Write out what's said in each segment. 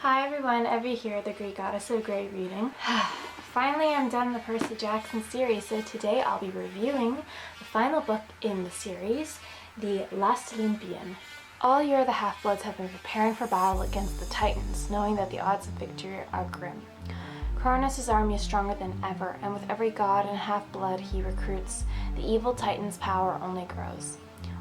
Hi everyone, Evie here, the Greek goddess of great reading. Finally, I'm done the Percy Jackson series, so today I'll be reviewing the final book in the series, the last Olympian. All year the Half-Bloods have been preparing for battle against the Titans, knowing that the odds of victory are grim. Kronos' army is stronger than ever, and with every god and half-blood he recruits, the evil Titan's power only grows.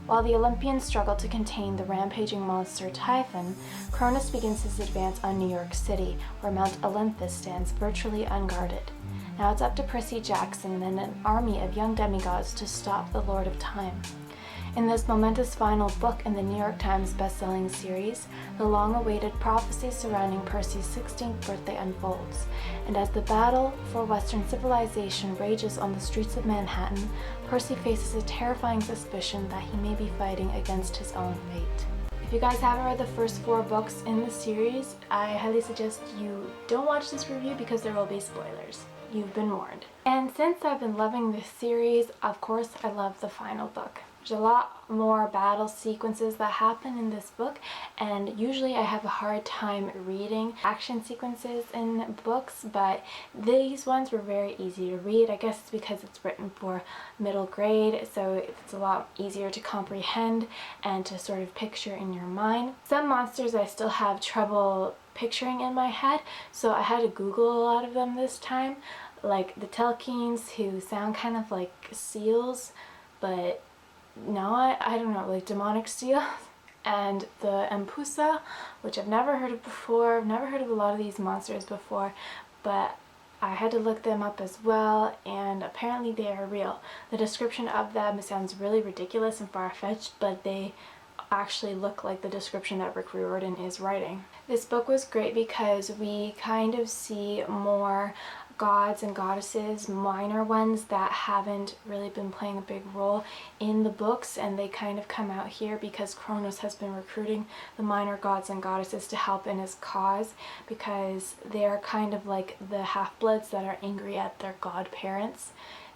While the Olympians struggle to contain the rampaging monster Typhon, Kronos begins his advance on New York City, where Mount Olympus stands virtually unguarded. Now it's up to Percy Jackson and an army of young demigods to stop the Lord of Time. In this momentous final book in the New York Times best-selling series, the long-awaited prophecy surrounding Percy's 16th birthday unfolds, and as the battle for Western civilization rages on the streets of Manhattan, Percy faces a terrifying suspicion that he may be fighting against his own fate. If you guys haven't read the first 4 books in the series, I highly suggest you don't watch this review because there will be spoilers. You've been warned. And since I've been loving this series, of course I love the final book. There's a lot more battle sequences that happen in this book, and usually I have a hard time reading action sequences in books, but these ones were very easy to read. I guess it's because it's written for middle grade, so it's a lot easier to comprehend and to sort of picture in your mind. Some monsters I still have trouble picturing in my head, so I had to Google a lot of them this time, like the Telkines, who sound kind of like seals, but not, I don't know, like demonic seals, and the Empusa, which I've never heard of before. I've never heard of a lot of these monsters before, but I had to look them up as well, and apparently they are real. The description of them sounds really ridiculous and far-fetched, but they actually look like the description that Riordan is writing. This book was great because we kind of see more gods and goddesses, minor ones that haven't really been playing a big role in the books, and they kind of come out here because Kronos has been recruiting the minor gods and goddesses to help in his cause, because they are kind of like the half-bloods that are angry at their godparents.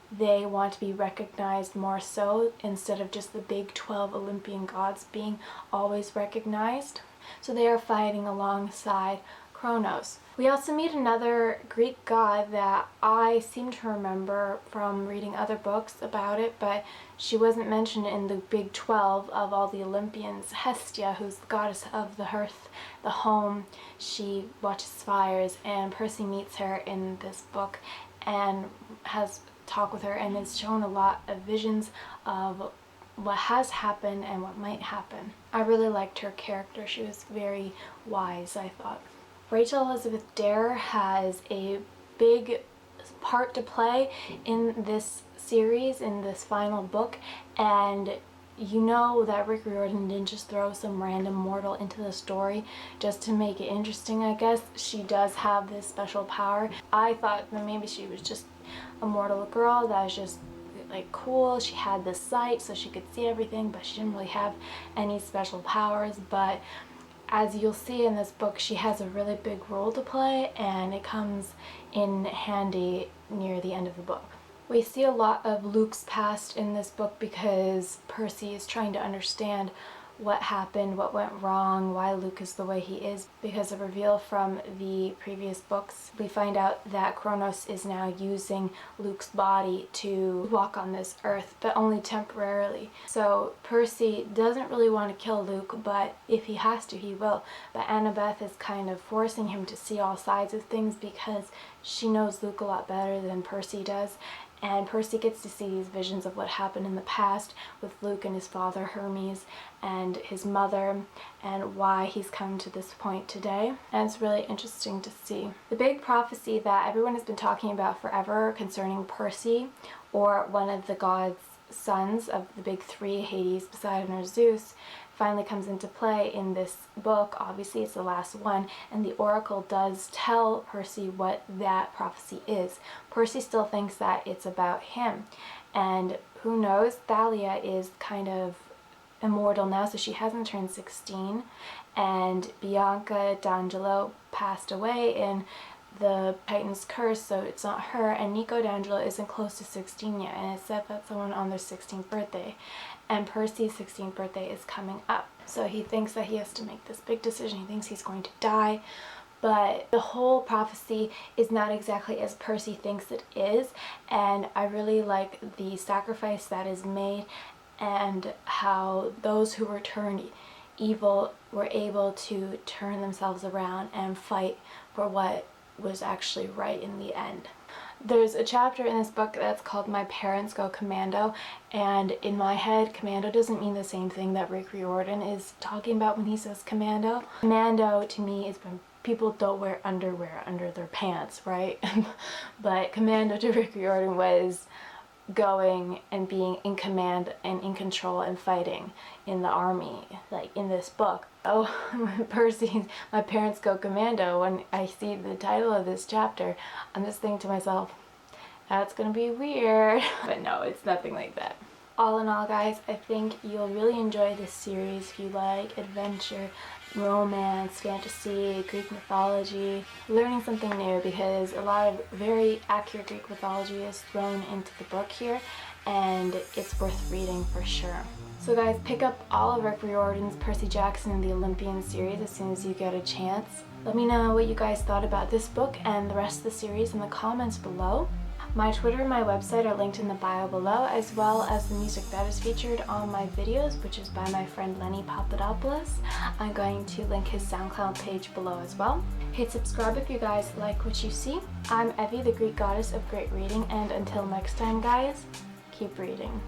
They want to be recognized more so, instead of just the big 12 Olympian gods being always recognized. So they are fighting alongside Kronos. We also meet another Greek god that I seem to remember from reading other books about it, but she wasn't mentioned in the big 12 of all the Olympians. Hestia, who's the goddess of the hearth, the home. She watches fires, and Percy meets her in this book and has talk with her, and is shown a lot of visions of what has happened and what might happen. I really liked her character. She was very wise, I thought. Rachel Elizabeth Dare has a big part to play in this series, in this final book, and you know that Rick Riordan didn't just throw some random mortal into the story just to make it interesting, I guess. She does have this special power. I thought that maybe she was just a mortal girl that was just like cool. She had this sight so she could see everything, but she didn't really have any special powers. But as you'll see in this book, she has a really big role to play, and it comes in handy near the end of the book. We see a lot of Luke's past in this book because Percy is trying to understand what happened, what went wrong, why Luke is the way he is. Because of a reveal from the previous books, we find out that Kronos is now using Luke's body to walk on this earth, but only temporarily. So Percy doesn't really want to kill Luke, but if he has to, he will. But Annabeth is kind of forcing him to see all sides of things because she knows Luke a lot better than Percy does. And Percy gets to see these visions of what happened in the past with Luke and his father Hermes and his mother, and why he's come to this point today. And it's really interesting to see. The big prophecy that everyone has been talking about forever concerning Percy, or one of the gods' sons of the big 3, Hades, Poseidon, or Zeus, finally comes into play in this book. Obviously it's the last one, and the oracle does tell Percy what that prophecy is. Percy still thinks that it's about him, and who knows, Thalia is kind of immortal now, so she hasn't turned 16, and Bianca D'Angelo passed away in the Titan's curse, so it's not her, and Nico D'Angelo isn't close to 16 yet, and it's said that someone on their 16th birthday, and Percy's 16th birthday is coming up, so he thinks that he has to make this big decision. He thinks he's going to die, but the whole prophecy is not exactly as Percy thinks it is, and I really like the sacrifice that is made and how those who were turned evil were able to turn themselves around and fight for what was actually right in the end. There's a chapter in this book that's called My Parents Go Commando, and in my head, commando doesn't mean the same thing that Rick Riordan is talking about when he says commando. Commando to me is when people don't wear underwear under their pants, right? But commando to Rick Riordan was going and being in command and in control and fighting in the army, like in this book. Oh, Percy, My Parents Go Commando, when I see the title of this chapter, I'm just thinking to myself, that's gonna be weird. But no, it's nothing like that. All in all, guys, I think you'll really enjoy this series if you like adventure, romance, fantasy, Greek mythology, learning something new, because a lot of very accurate Greek mythology is thrown into the book here, and it's worth reading for sure. So guys, pick up all of Rick Riordan's Percy Jackson and the Olympian series as soon as you get a chance. Let me know what you guys thought about this book and the rest of the series in the comments below. My Twitter and my website are linked in the bio below, as well as the music that is featured on my videos, which is by my friend Lenny Papadopoulos. I'm going to link his SoundCloud page below as well. Hit subscribe if you guys like what you see. I'm Evie, the Greek goddess of great reading, and until next time, guys, keep reading.